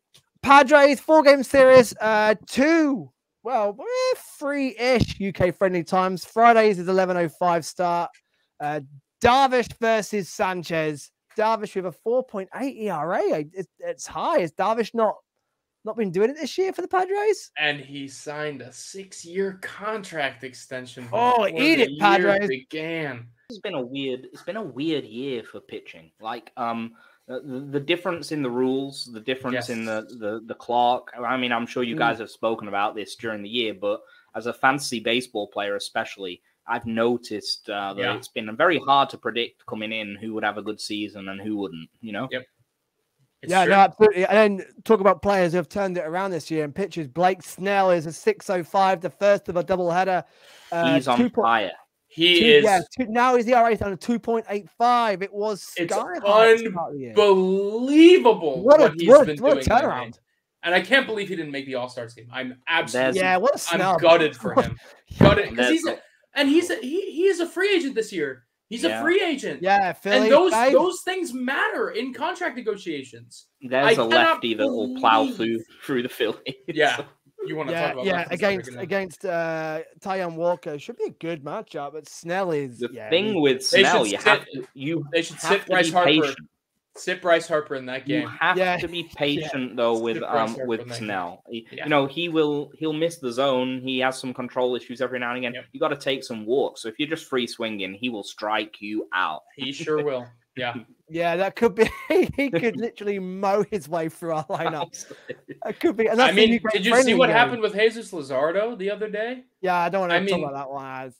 4-game series, 3-ish UK friendly times. Fridays is 11:05 start. Darvish versus Sanchez. Darvish with a 4.8 ERA. It's high. Is Darvish not been doing it this year for the Padres? And he signed a 6-year contract extension. Oh, eat it, Padres! Began. It's been a weird year for pitching. Like the difference in the rules, the difference in the clock. I mean, I'm sure you guys have spoken about this during the year, but as a fantasy baseball player, especially, I've noticed that it's been very hard to predict coming in who would have a good season and who wouldn't. You know. Yep. No, absolutely. And then talk about players who have turned it around this year and pitchers. Blake Snell is a 6.05, the first of a doubleheader. He's on fire. Now his ERA is on a 2.85. It was sky high. Unbelievable what he's been doing. Turnaround. And I can't believe he didn't make the All-Star team. I'm absolutely what a snub. I'm gutted for him. Gutted because he is a free agent this year. He's a free agent. Yeah, Philly, and those things matter in contract negotiations. There's a lefty that will plow through the Phillies. Yeah. You want to talk about that against Taijuan Walker. Should be a good matchup, but Snell is the thing with Snell. They should sit Bryce Harper. Sit Bryce Harper in that game. You have to be patient though with Snell. You know, he'll miss the zone. He has some control issues every now and again. Yep. You got to take some walks. So if you're just free swinging, he will strike you out. He sure will. Yeah. Yeah, that could be. He could literally mow his way through our lineup. That could be. And I mean, did you see what happened with Jesus Luzardo the other day? Yeah, I don't want to talk about that one.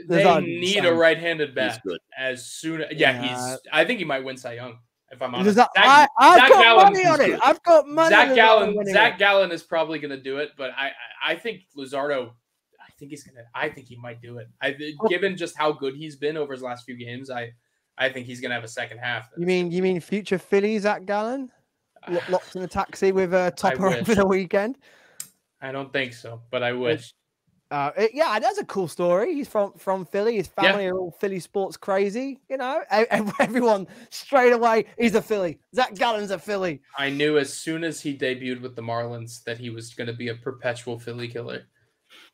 They need a right-handed bat as soon. I think he might win Cy Young. If I'm honest, I've got money on it. I've got money. Zach Gallen is probably going to do it, but I think Luzardo. I think he might do it. Given just how good he's been over his last few games, I think he's going to have a second half. You mean future Philly Zach Gallen locked in a taxi with Topper over the weekend? I don't think so, but I wish. That's a cool story. He's from Philly. His family are all Philly sports crazy. You know, everyone straight away. He's a Philly. Zach Gallen's a Philly. I knew as soon as he debuted with the Marlins that he was going to be a perpetual Philly killer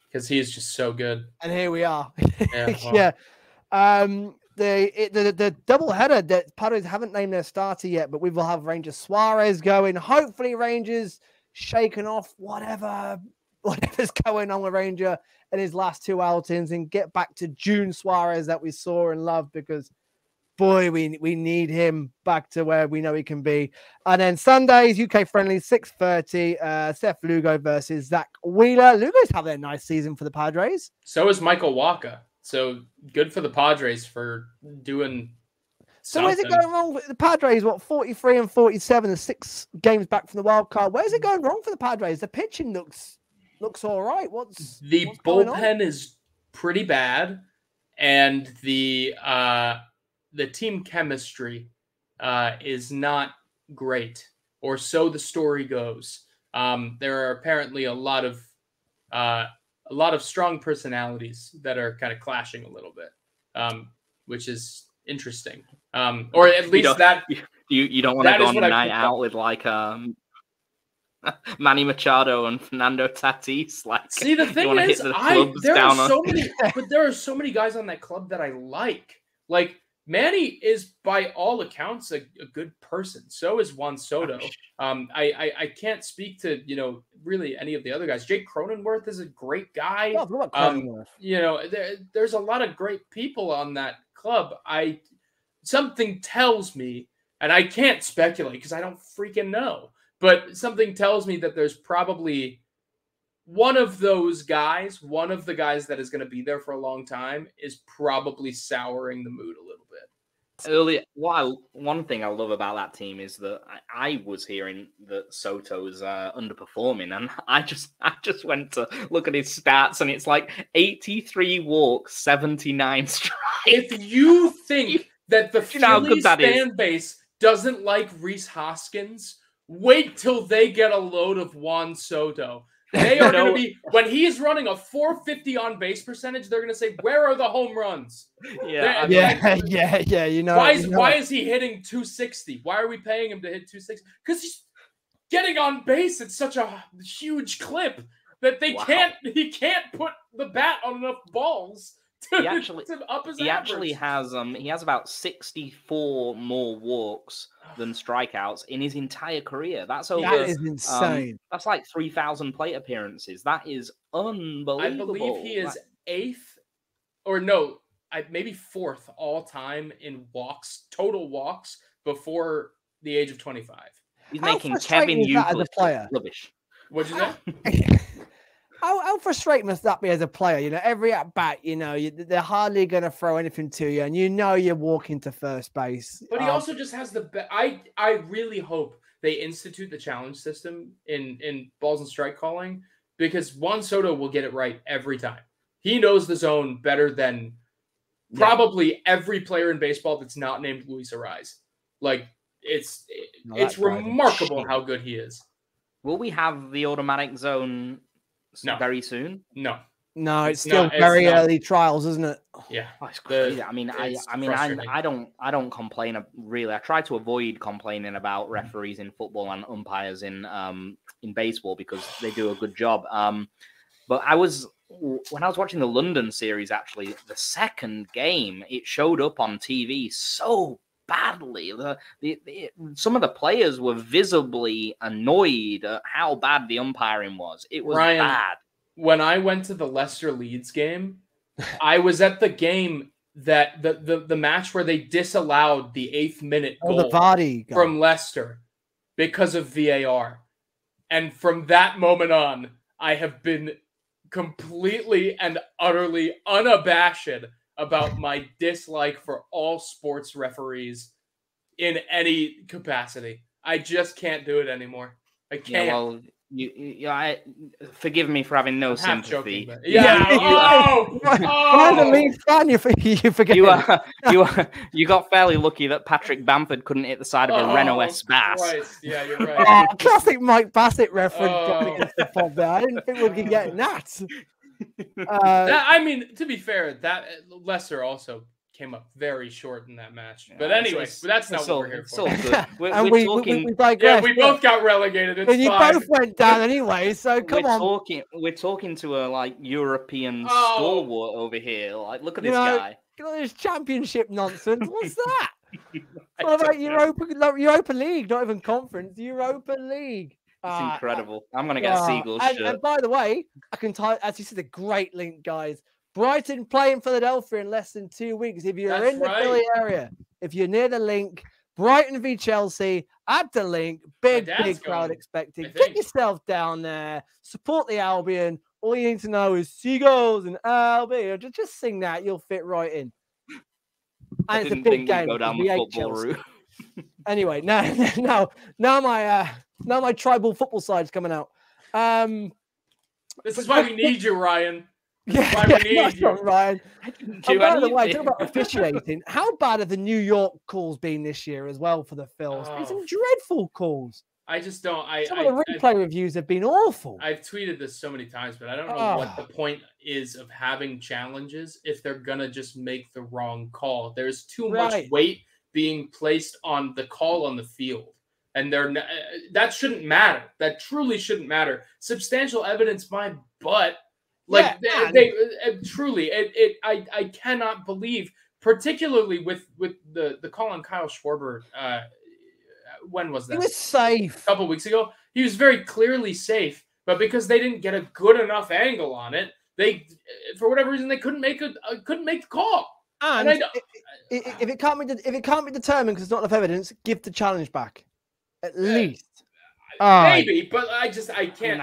because he is just so good. And here we are. The doubleheader that Padres haven't named their starter yet, but we will have Ranger Suarez going. Hopefully, Rangers shaking off whatever's going on with Ranger in his last two outings and get back to June Suarez that we saw and loved, because boy, we need him back to where we know he can be. And then Sundays, UK friendly, 6:30, Seth Lugo versus Zach Wheeler. Lugo's having a nice season for the Padres. So is Michael Wacha. So good for the Padres for doing So where's it going wrong? The Padres, 43 and 47, the 6 games back from the wild card. Where's it going wrong for the Padres? The pitching looks all right. What's bullpen is pretty bad, and the team chemistry is not great, or so the story goes. There are apparently a lot of strong personalities that are kind of clashing a little bit, which is interesting. Or at least you don't want to go on a night out with like Manny Machado and Fernando Tatis. Like, see, the thing is, there are so many guys on that club that I like. Like, Manny is by all accounts a good person. So is Juan Soto. I can't speak to really any of the other guys. Jake Cronenworth is a great guy. There's a lot of great people on that club. Something tells me, and I can't speculate because I don't freaking know, but something tells me that there's probably one of the guys that is going to be there for a long time is probably souring the mood a little bit. One thing I love about that team is that I was hearing that Soto is underperforming, and I just went to look at his stats, and it's like 83 walks, 79 strikes. If you think that the Phillies fan base doesn't like Rhys Hoskins, wait till they get a load of Juan Soto. They are going to be, when he's running a 450 on base percentage, they're going to say, "Where are the home runs?" Yeah. Why is he hitting 260? Why are we paying him to hit 260? Because he's getting on base at such a huge clip that he can't put the bat on enough balls. He actually has about 64 more walks than strikeouts in his entire carear. That is insane. That's like 3,000 plate appearances. That is unbelievable. I believe he is maybe 4th all time in total walks before the age of 25. He's making Kevin Euclid rubbish. What'd you say? How frustrating must that be as a player? Every at bat, they're hardly going to throw anything to you, and you're walking to first base. But he also just has I really hope they institute the challenge system in balls and strike calling, because Juan Soto will get it right every time. He knows the zone better than probably every player in baseball that's not named Luis Ariz. Like, it's remarkable how good he is. Will we have the automatic zone very soon? No. No, it's still very early trials, isn't it? Yeah, it's crazy. I don't complain really. I try to avoid complaining about referees in football and umpires in baseball because they do a good job. But when I was watching the London series, actually, the second game, it showed up on TV so badly. Some of the players were visibly annoyed at how bad the umpiring was. It was bad. When I went to the Leicester Leeds game, I was at the game that the match where they disallowed the 8th minute goal from Leicester because of VAR. And from that moment on, I have been completely and utterly unabashed about my dislike for all sports referees in any capacity. I just can't do it anymore. I can't. Yeah, well, forgive me for having no sympathy. Joking, I'm a Leeds fan. You forget. You got fairly lucky that Patrick Bamford couldn't hit the side of a Renault S-Bass. Christ. Yeah, you're right. Classic Mike Bassett reference. I didn't think we'd be getting that. I mean, to be fair, that Leicester also came up very short in that match. But anyway, that's not what we're here for. We're talking. We both got relegated. It's and you both went down anyway. So come on. We're talking to a European stalwart over here. Like, look at this guy. Look at this championship nonsense. What's that? What about Europa League? Not even conference. Europa League. It's incredible. I'm gonna get a Seagulls shirt. And by the way, I can tie. As you said, a great link, guys. Brighton playing Philadelphia in less than 2 weeks. If you're in the Philly area, if you're near the link, Brighton v Chelsea, add the link. Big crowd expected. Get yourself down there. Support the Albion. All you need to know is Seagulls and Albion. Just sing that. You'll fit right in. And it's a big game. Go down the football route. Anyway, now my tribal football side's coming out. This is why we need you, Ryan. Ryan. By the way, talk about officiating. How bad have the New York calls been this year as well for the Phils? It's some dreadful calls. I just don't. Some of the replay reviews have been awful. I've tweeted this so many times, but I don't know what the point is of having challenges if they're gonna just make the wrong call. There's too much weight being placed on the call on the field. And that shouldn't matter. That truly shouldn't matter. Substantial evidence, my butt. Like they truly, I cannot believe, particularly with the call on Kyle Schwarber. When was that? He was safe a couple weeks ago. He was very clearly safe, but because they didn't get a good enough angle on it, they, for whatever reason, they couldn't make the call. And if it can't be determined because there's not enough evidence, give the challenge back. At least. Maybe, but I can't.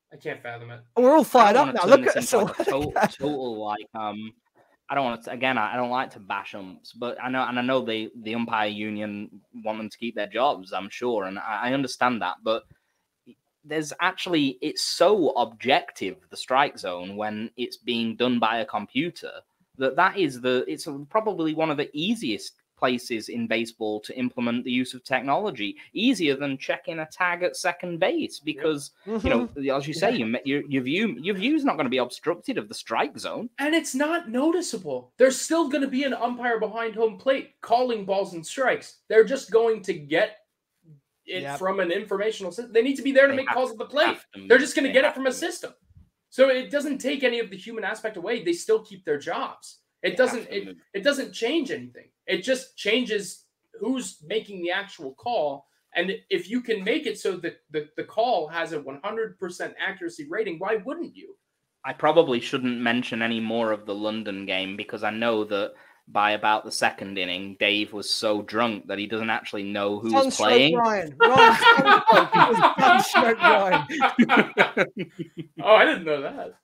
I can't fathom it. We're all fired up now. Look at us all. Total like I don't want to. Again, I don't like to bash umps, but I know the umpire union want them to keep their jobs. I'm sure, and I understand that. But it's so objective, the strike zone, when it's being done by a computer. It's probably one of the easiest places in baseball to implement the use of technology, easier than checking a tag at second base, because as you say, your view's not going to be obstructed of the strike zone, and it's not noticeable. There's still going to be an umpire behind home plate calling balls and strikes. They're just going to get it from an informational system. They need to be there to make calls at the plate. They're just going to get it from a system. So it doesn't take any of the human aspect away. They still keep their jobs. It doesn't change anything. It just changes who's making the actual call. And if you can make it so that the call has a 100% accuracy rating, why wouldn't you? I probably shouldn't mention any more of the London game because I know that by about the second inning, Dave was so drunk that he doesn't actually know who was playing. Ryan. Oh, I didn't know that.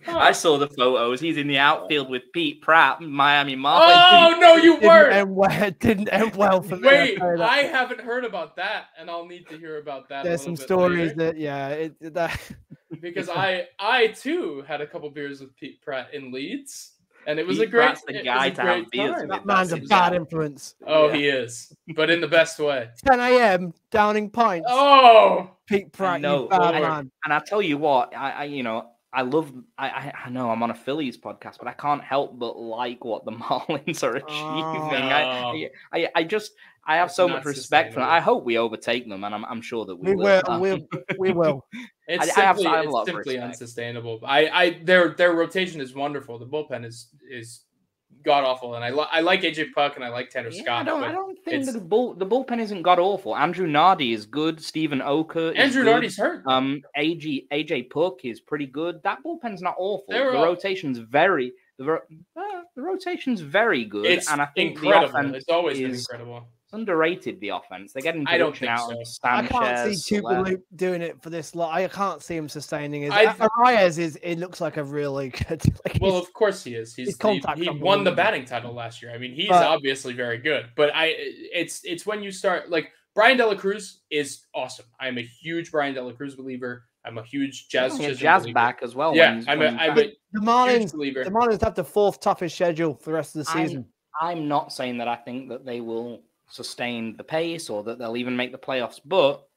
I saw the photos. He's in the outfield with Pete Pratt, Miami Marlins. Oh no, you weren't. Didn't end well for me. Wait, I haven't heard about that, and I'll need to hear about that. There's some stories later. because I too had a couple beers with Pete Pratt in Leeds, and it was a Pratt's great. the guy to have beers time. with. That man's a That's bad exactly- influence. Oh, he is, but in the best way. 10 a.m. downing pints. Oh, Pete Pratt, know, you bad Lord. man. And I tell you what, I love. I know I'm on a Phillies podcast, but I can't help but like what the Marlins are achieving. no. I have It's so not much respect for them. sustainable. I hope we overtake them, and I'm sure that we We will. will. We will. It's I have simply, a lot of it's simply respect. unsustainable. Their rotation is wonderful. The bullpen is god awful, and I like AJ Puck and I like Tanner Yeah, Scott. I don't think that the bullpen isn't god awful. Andrew Nardi is good. Stephen Oker is Andrew good. Nardi's hurt. AJ Puck is pretty good. That bullpen's not awful. They're The all- rotation's very the rotation's very good, It's and I think incredible. the offense It's always been is incredible. underrated. The offense they're getting I don't production think out so. of I can't see Sanchez. Tupeloop doing it for this lot. I can't see him sustaining it. I- Arias is. It looks like a really good. Like Well, he's- of course he is. his contact's He won the unbelievable. batting title last year. I mean, he's But- obviously very good. But it's when you start like Brian Dela Cruz is awesome. I'm a huge Brian Dela Cruz believer. I'm a huge Jazz Getting a Chisholm Jazz believer. back as well. Yeah, when he's I'm back. a the huge Marlins. believer. The Marlins have the fourth toughest schedule for the rest of the season. I'm not saying that I think that they will sustain the pace or that they'll even make the playoffs, but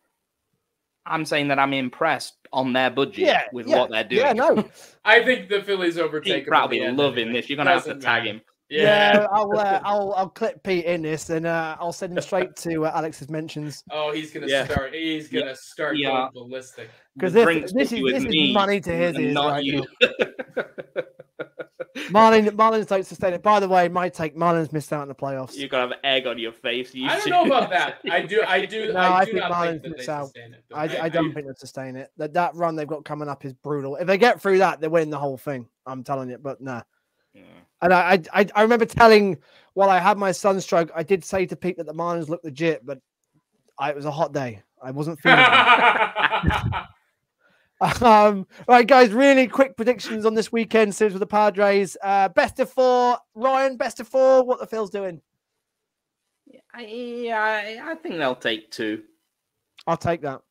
I'm saying that I'm impressed on their budget with what they're doing. Yeah, no. I think the Phillies overtake Pete him. Pratt at will be the end loving anyway. this. You're gonna have to Doesn't tag matter. him. Yeah, I'll clip Pete in this and I'll send him straight to Alex's mentions Oh, he's gonna Yeah. start. He's gonna start Yeah. going ballistic. because Drink this cookie with is me money to his and ears not right you. now. Marlins don't sustain it. By the way, my take: Marlins missed out in the playoffs. You're gonna have egg on your face. I don't know about that. I do. No, I I do think not Marlins think that miss they out. sustain it. I don't think they'll sustain it. That run they've got coming up is brutal. If they get through that, they win the whole thing. I'm telling you. But no. Yeah. And I remember telling while I had my sunstroke, I did say to Pete that the Marlins looked legit, but it was a hot day. I wasn't feeling it. Right, guys, really quick predictions on this weekend series with the Padres. Best of four. Ryan, best of four. What the Phil's doing? I think they'll take two. I'll take that.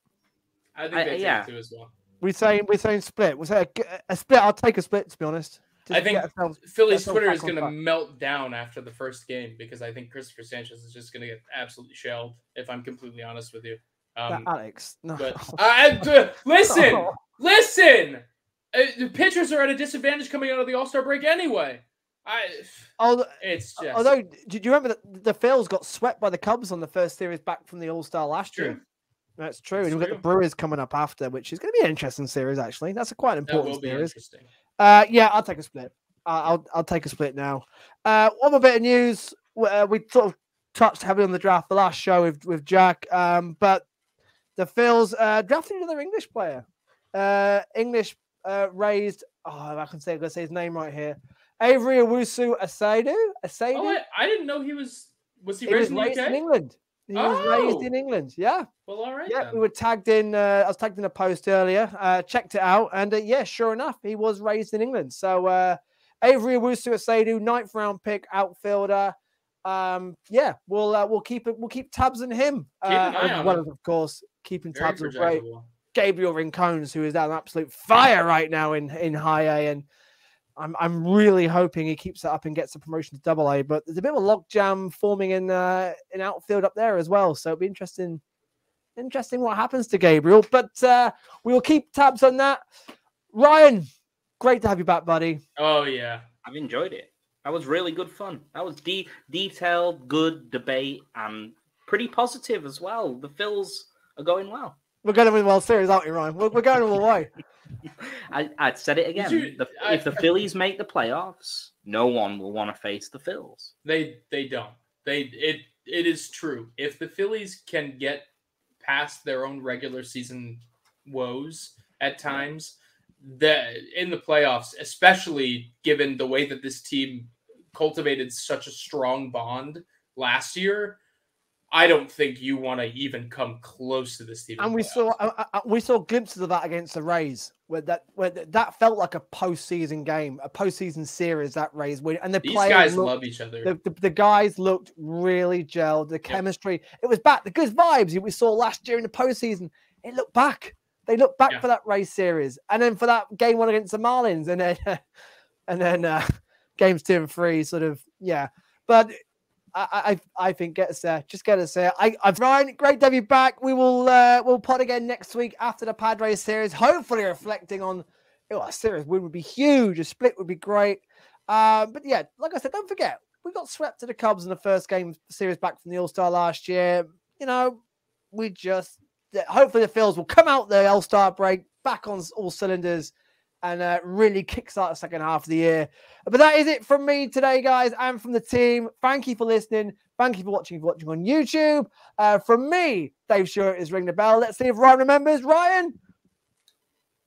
I think they yeah. take two as well. We're saying split. We'll say a split. I'll take a split, to be honest. I think Philly's Philly's get Twitter back is on going to track. melt down after the first game because I think Christopher Sanchez is just going to get absolutely shelled. If I'm completely honest with you, Alex. No. but listen. The pitchers are at a disadvantage coming out of the All-Star break anyway. It's just Although, do you remember that the Phils got swept by the Cubs on the first series back from the All-Star last True. year? That's true. That's And we've got true. the Brewers coming up after, which is going to be an interesting series, actually. That's a quite that important will be series. interesting. Yeah, I'll take a split. I'll take a split now. One more bit of news. We sort of touched heavily on the draft the last show with Jack, but the Phils drafted another English player. Raised. I'm going to say his name right here. Avery Owusu Asadu. Oh, I didn't know he was. Was he He raised was in the raised UK? in England. He was raised in England. Yeah. Well, all right. Yeah, then. we were tagged in. I was tagged in a post earlier. Checked it out, and yeah, sure enough, he was raised in England. So Avery Owusu Asadu, 9th round pick, outfielder. Yeah, we'll keep tabs on him. Keep an eye as on well him. as, of course, keeping Very tabs on great projectable. Gabriel Rincones, who is on absolute fire right now in High A, and I'm really hoping he keeps that up and gets a promotion to Double A. But there's a bit of a logjam forming in outfield up there as well, so it'll be interesting what happens to Gabriel. But we will keep tabs on that. Ryan, great to have you back, buddy. Oh yeah. I've enjoyed it. That was really good fun. That was detailed, good debate, and pretty positive as well. The Phils are going well. We're going to win the World Series, aren't we, Ryan? We're going all the way. I said it again. If the Phillies make the playoffs, no one will want to face the Phils. They don't. It is true. If the Phillies can get past their own regular season woes at times, in the playoffs, especially given the way that this team cultivated such a strong bond last year, I don't think you want to even come close to this team. And we saw glimpses of that against the Rays, where that felt like a postseason game, a postseason series. That Rays win, and These guys love each other. The guys looked really gelled. The chemistry, it was back. The good vibes we saw last year in the postseason, it looked back. They look back for that race series, and then for that game 1 against the Marlins, and then games 2 and 3, sort of, yeah. But I think get us there. Just get us there. Ryan, great to have you back. We'll pod again next week after the Padres series. Hopefully, reflecting on a series win would be huge. A split would be great. But yeah, like I said, don't forget we got swept to the Cubs in the first game series back from the All-Star last year. You know, hopefully the Phils will come out the All-Star break back on all cylinders and really kickstart the second half of the year. But that is it from me today, guys, and from the team. Thank you for listening. Thank you for watching on YouTube. From me, Dave Stewart is Ring the Bell. Let's see if Ryan remembers. Ryan?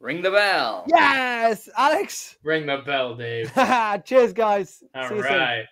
Ring the bell. Yes. Alex? Ring the bell, Dave. Cheers, guys. All see you right. soon.